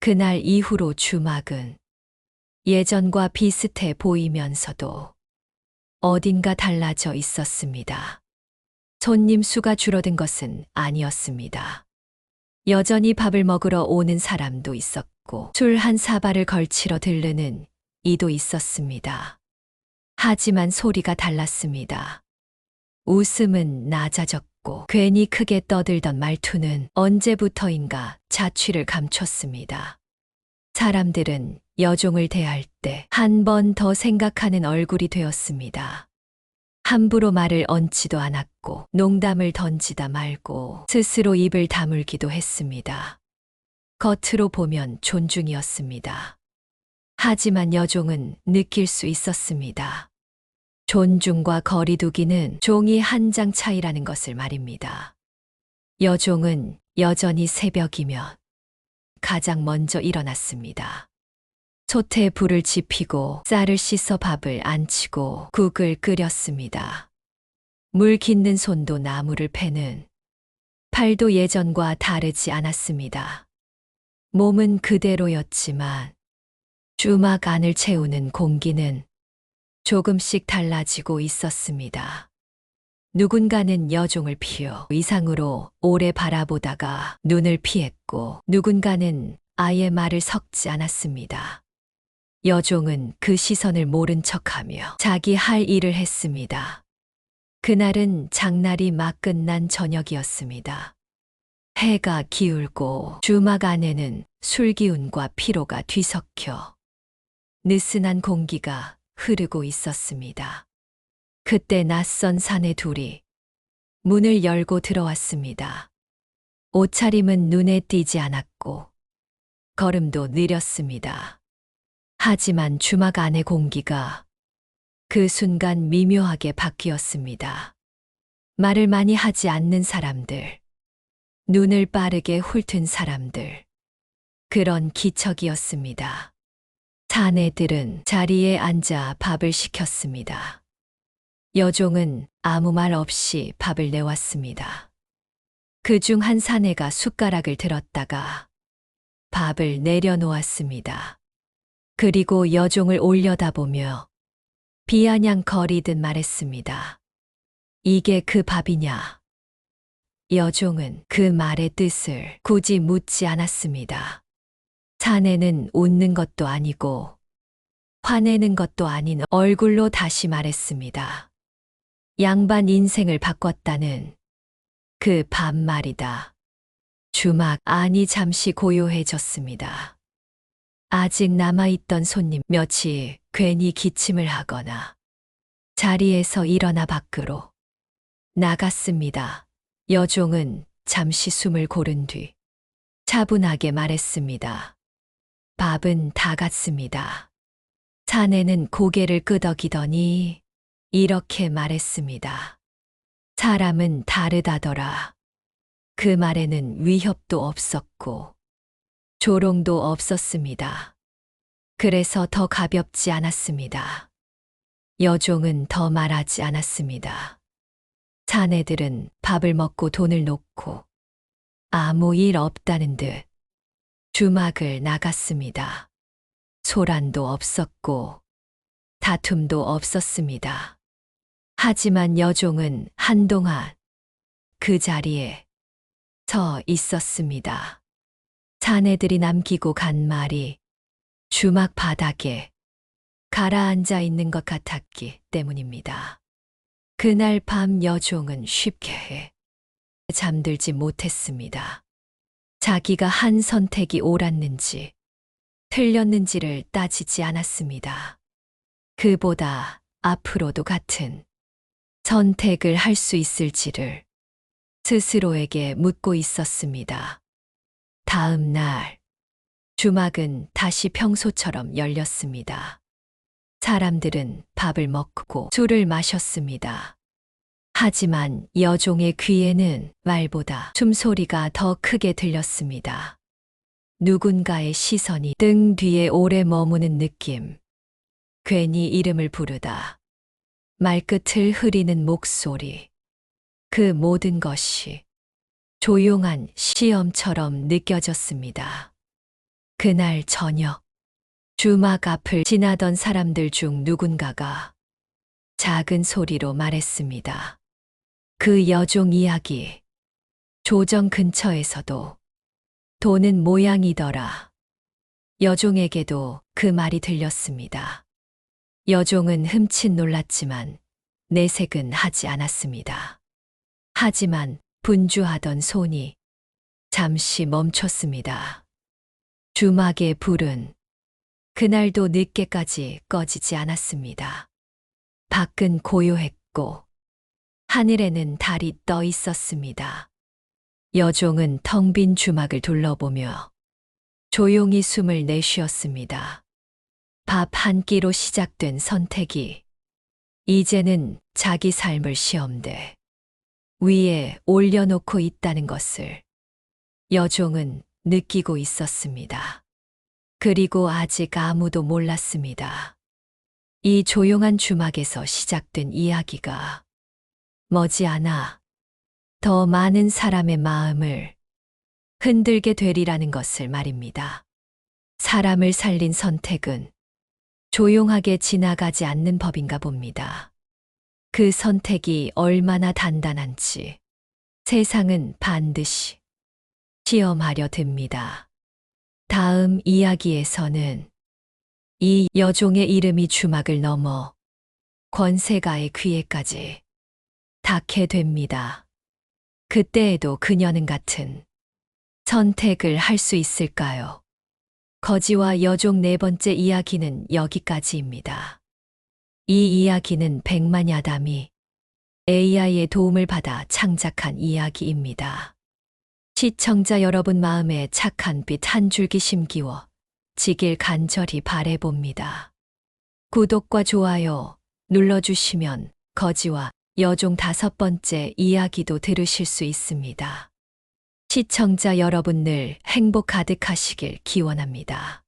그날 이후로 주막은 예전과 비슷해 보이면서도 어딘가 달라져 있었습니다. 손님 수가 줄어든 것은 아니었습니다. 여전히 밥을 먹으러 오는 사람도 있었고 술 한 사발을 걸치러 들르는 이도 있었습니다. 하지만 소리가 달랐습니다. 웃음은 낮아졌고 괜히 크게 떠들던 말투는 언제부터인가 자취를 감췄습니다. 사람들은 여종을 대할 때 한 번 더 생각하는 얼굴이 되었습니다. 함부로 말을 얹지도 않았고 농담을 던지다 말고 스스로 입을 다물기도 했습니다. 겉으로 보면 존중이었습니다. 하지만 여종은 느낄 수 있었습니다. 존중과 거리두기는 종이 한 장 차이라는 것을 말입니다. 여종은 여전히 새벽이면 가장 먼저 일어났습니다. 솥에 불을 지피고 쌀을 씻어 밥을 안치고 국을 끓였습니다. 물 깃는 손도 나무를 패는 팔도 예전과 다르지 않았습니다. 몸은 그대로였지만 주막 안을 채우는 공기는 조금씩 달라지고 있었습니다. 누군가는 여종을 필요 이상으로 오래 바라보다가 눈을 피했고 누군가는 아예 말을 섞지 않았습니다. 여종은 그 시선을 모른 척하며 자기 할 일을 했습니다. 그날은 장날이 막 끝난 저녁이었습니다. 해가 기울고 주막 안에는 술기운과 피로가 뒤섞여 느슨한 공기가 흐르고 있었습니다. 그때 낯선 사내 둘이 문을 열고 들어왔습니다. 옷차림은 눈에 띄지 않았고 걸음도 느렸습니다. 하지만 주막 안의 공기가 그 순간 미묘하게 바뀌었습니다. 말을 많이 하지 않는 사람들, 눈을 빠르게 훑은 사람들, 그런 기척이었습니다. 사내들은 자리에 앉아 밥을 시켰습니다. 여종은 아무 말 없이 밥을 내왔습니다. 그중 한 사내가 숟가락을 들었다가 밥을 내려놓았습니다. 그리고 여종을 올려다보며 비아냥거리듯 말했습니다. 이게 그 밥이냐? 여종은 그 말의 뜻을 굳이 묻지 않았습니다. 사내는 웃는 것도 아니고 화내는 것도 아닌 얼굴로 다시 말했습니다. 양반 인생을 바꿨다는 그 밥말이다. 주막 안이 잠시 고요해졌습니다. 아직 남아있던 손님 몇이 괜히 기침을 하거나 자리에서 일어나 밖으로 나갔습니다. 여종은 잠시 숨을 고른 뒤 차분하게 말했습니다. 밥은 다 갔습니다. 사내는 고개를 끄덕이더니 이렇게 말했습니다. 사람은 다르다더라. 그 말에는 위협도 없었고 조롱도 없었습니다. 그래서 더 가볍지 않았습니다. 여종은 더 말하지 않았습니다. 사내들은 밥을 먹고 돈을 놓고 아무 일 없다는 듯 주막을 나갔습니다. 소란도 없었고 다툼도 없었습니다. 하지만 여종은 한동안 그 자리에 서 있었습니다. 사내들이 남기고 간 말이 주막 바닥에 가라앉아 있는 것 같았기 때문입니다. 그날 밤 여종은 쉽게 잠들지 못했습니다. 자기가 한 선택이 옳았는지 틀렸는지를 따지지 않았습니다. 그보다 앞으로도 같은 선택을 할 수 있을지를 스스로에게 묻고 있었습니다. 다음 날, 주막은 다시 평소처럼 열렸습니다. 사람들은 밥을 먹고 술을 마셨습니다. 하지만 여종의 귀에는 말보다 숨소리가 더 크게 들렸습니다. 누군가의 시선이 등 뒤에 오래 머무는 느낌. 괜히 이름을 부르다. 말끝을 흐리는 목소리. 그 모든 것이 조용한 시험처럼 느껴졌습니다. 그날 저녁, 주막 앞을 지나던 사람들 중 누군가가 작은 소리로 말했습니다. 그 여종 이야기. 조정 근처에서도 도는 모양이더라. 여종에게도 그 말이 들렸습니다. 여종은 흠칫 놀랐지만 내색은 하지 않았습니다. 하지만 분주하던 손이 잠시 멈췄습니다. 주막의 불은 그날도 늦게까지 꺼지지 않았습니다. 밖은 고요했고 하늘에는 달이 떠 있었습니다. 여종은 텅 빈 주막을 둘러보며 조용히 숨을 내쉬었습니다. 밥 한 끼로 시작된 선택이 이제는 자기 삶을 시험대 위에 올려놓고 있다는 것을 여종은 느끼고 있었습니다. 그리고 아직 아무도 몰랐습니다. 이 조용한 주막에서 시작된 이야기가 머지않아 더 많은 사람의 마음을 흔들게 되리라는 것을 말입니다. 사람을 살린 선택은 조용하게 지나가지 않는 법인가 봅니다. 그 선택이 얼마나 단단한지 세상은 반드시 시험하려 듭니다. 다음 이야기에서는 이 여종의 이름이 주막을 넘어 권세가의 귀에까지 닿게 됩니다. 그때에도 그녀는 같은 선택을 할 수 있을까요? 거지와 여종 네 번째 이야기는 여기까지입니다. 이 이야기는 백만 야담이 AI의 도움을 받아 창작한 이야기입니다. 시청자 여러분 마음에 착한 빛 한 줄기 심기워 지길 간절히 바라봅니다. 구독과 좋아요 눌러주시면 거지와 여종 다섯 번째 이야기도 들으실 수 있습니다. 시청자 여러분 늘 행복 가득하시길 기원합니다.